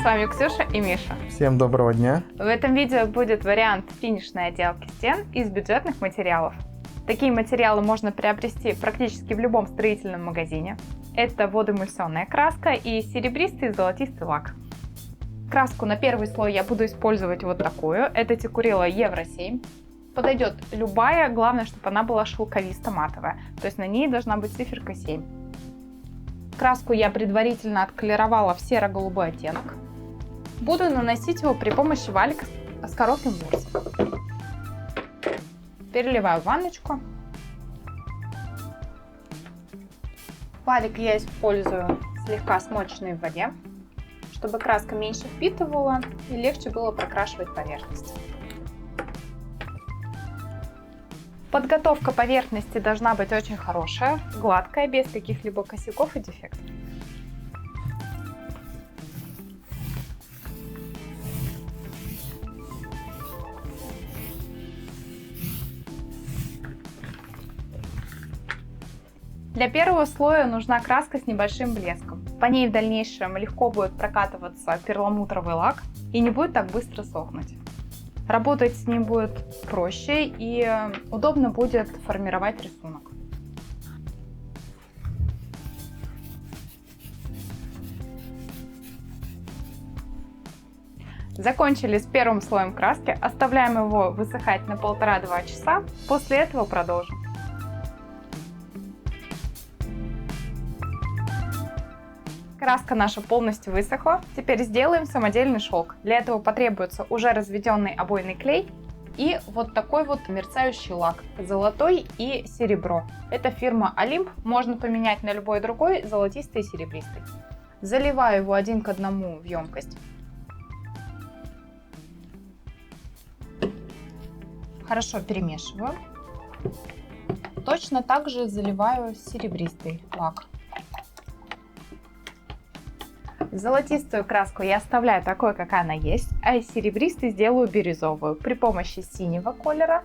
С вами Ксюша и Миша. Всем доброго дня! В этом видео будет вариант финишной отделки стен из бюджетных материалов. Такие материалы можно приобрести практически в любом строительном магазине. Это водоэмульсионная краска и серебристый и золотистый лак. Краску на первый слой я буду использовать вот такую. Это Текурила Евро 7. Подойдет любая, главное, чтобы она была шелковисто-матовая. То есть на ней должна быть циферка 7. Краску я предварительно отколеровала в серо-голубой оттенок. Буду наносить его при помощи валика с коротким ворсом. Переливаю в ванночку. Валик я использую слегка смоченный в воде, чтобы краска меньше впитывала и легче было прокрашивать поверхность. Подготовка поверхности должна быть очень хорошая, гладкая, без каких-либо косяков и дефектов. Для первого слоя нужна краска с небольшим блеском. По ней в дальнейшем легко будет прокатываться перламутровый лак и не будет так быстро сохнуть. Работать с ним будет проще и удобно будет формировать рисунок. Закончили с первым слоем краски, оставляем его высыхать на 1,5-2 часа, после этого продолжим. Краска наша полностью высохла. Теперь сделаем самодельный шелк. Для этого потребуется уже разведенный обойный клей и вот такой вот мерцающий лак, золотой и серебро. Это фирма Олимп, можно поменять на любой другой, золотистый и серебристый. Заливаю его 1 к 1 в емкость. Хорошо перемешиваю. Точно так же заливаю серебристый лак. Золотистую краску я оставляю такой, какая она есть, а из серебристой сделаю бирюзовую при помощи синего колера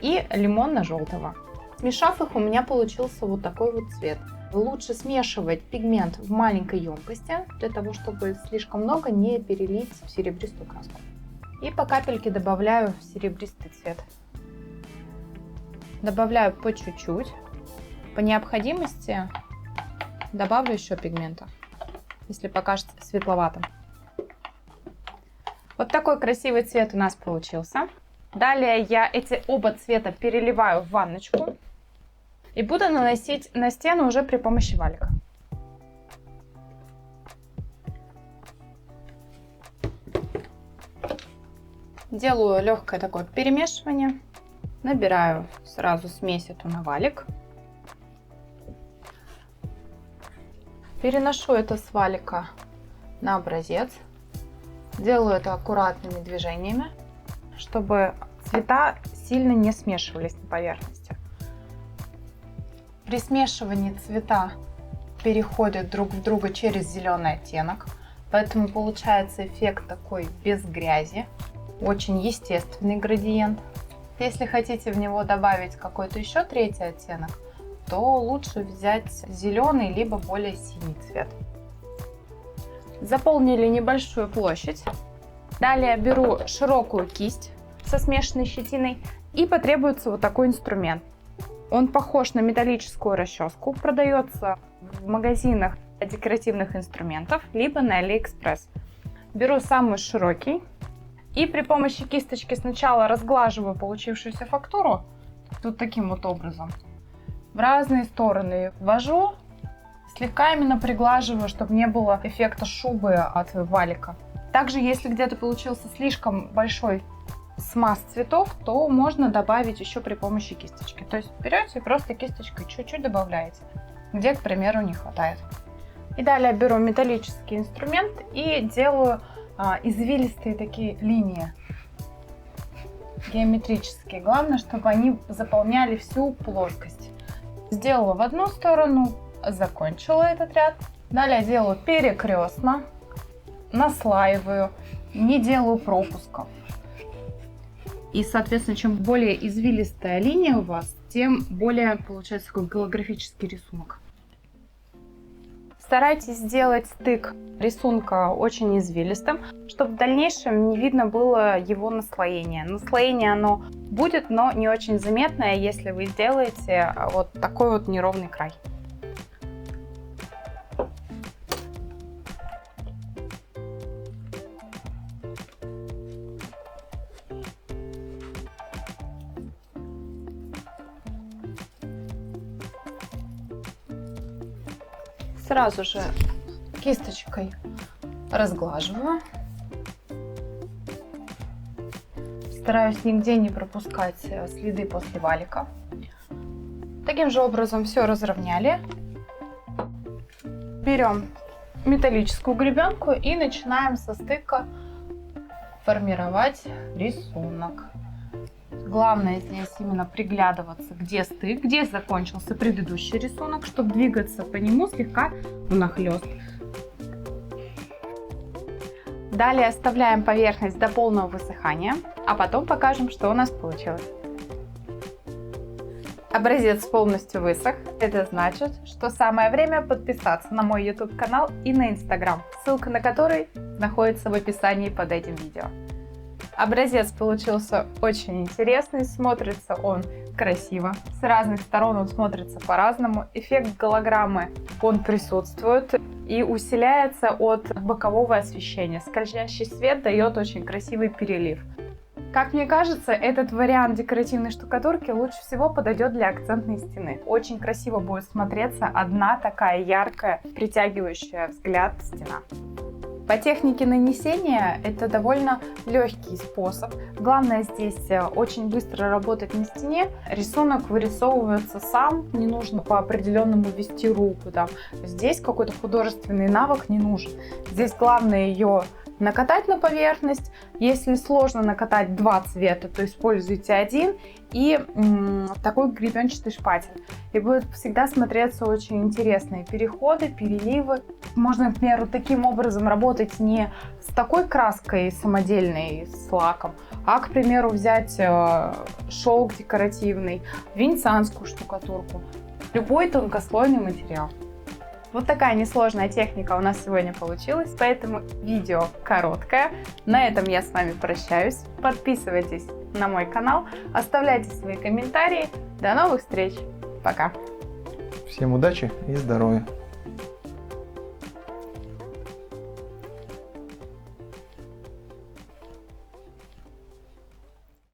и лимонно-желтого. Смешав их, у меня получился вот такой вот цвет. Лучше смешивать пигмент в маленькой емкости, для того, чтобы слишком много не перелить в серебристую краску. И по капельке добавляю серебристый цвет. Добавляю по чуть-чуть. По необходимости добавлю еще пигмента, если покажется светловатым. Вот такой красивый цвет у нас получился. Далее я эти оба цвета переливаю в ванночку и буду наносить на стену уже при помощи валика. Делаю легкое такое перемешивание. Набираю сразу смесь эту на валик. Переношу это с валика на образец. Делаю это аккуратными движениями, чтобы цвета сильно не смешивались на поверхности. При смешивании цвета переходят друг в друга через зеленый оттенок, поэтому получается эффект такой без грязи. Очень естественный градиент. Если хотите в него добавить какой-то еще третий оттенок, то лучше взять зеленый либо более синий цвет. Заполнили небольшую площадь. Далее беру широкую кисть со смешанной щетиной и потребуется вот такой инструмент. Он похож на металлическую расческу, продается в магазинах декоративных инструментов либо на AliExpress. Беру самый широкий и при помощи кисточки сначала разглаживаю получившуюся фактуру вот таким вот образом. В разные стороны ввожу, слегка именно приглаживаю, чтобы не было эффекта шубы от валика. Также, если где-то получился слишком большой смаз цветов, то можно добавить еще при помощи кисточки. То есть берете и просто кисточкой чуть-чуть добавляете, где, к примеру, не хватает. И далее беру металлический инструмент и делаю извилистые такие линии, геометрические. Главное, чтобы они заполняли всю плоскость. Сделала в одну сторону, закончила этот ряд. Далее делаю перекрестно, наслаиваю, не делаю пропусков. И, соответственно, чем более извилистая линия у вас, тем более получается такой голографический рисунок. Старайтесь сделать стык рисунка очень извилистым, чтобы в дальнейшем не видно было его наслоение. Наслоение оно будет, но не очень заметное, если вы сделаете вот такой вот неровный край. Сразу же кисточкой разглаживаю. Стараюсь нигде не пропускать следы после валика. Таким же образом все разровняли. Берем металлическую гребенку и начинаем со стыка формировать рисунок. Главное здесь именно приглядываться, где стык, где закончился предыдущий рисунок, чтобы двигаться по нему слегка внахлёст. Далее оставляем поверхность до полного высыхания, а потом покажем, что у нас получилось. Образец полностью высох. Это значит, что самое время подписаться на мой YouTube канал и на Instagram, ссылка на который находится в описании под этим видео. Образец получился очень интересный, смотрится он красиво. С разных сторон он смотрится по-разному. Эффект голограммы он присутствует и усиляется от бокового освещения. Скользящий свет дает очень красивый перелив. Как мне кажется, этот вариант декоративной штукатурки лучше всего подойдет для акцентной стены. Очень красиво будет смотреться одна такая яркая, притягивающая взгляд стена. По технике нанесения это довольно легкий способ. Главное здесь очень быстро работать на стене. Рисунок вырисовывается сам, не нужно по определенному вести руку. Да. Здесь какой-то художественный навык не нужен. Здесь главное ее накатать на поверхность. Если сложно накатать два цвета, то используйте один и такой гребенчатый шпатель. И будет всегда смотреться очень интересные переходы, переливы. Можно, например, вот таким образом работать не с такой краской самодельной, с лаком, а, к примеру, взять шелк декоративный, венецианскую штукатурку, любой тонкослойный материал. Вот такая несложная техника у нас сегодня получилась, поэтому видео короткое. На этом я с вами прощаюсь. Подписывайтесь на мой канал, оставляйте свои комментарии. До новых встреч. Пока. Всем удачи и здоровья.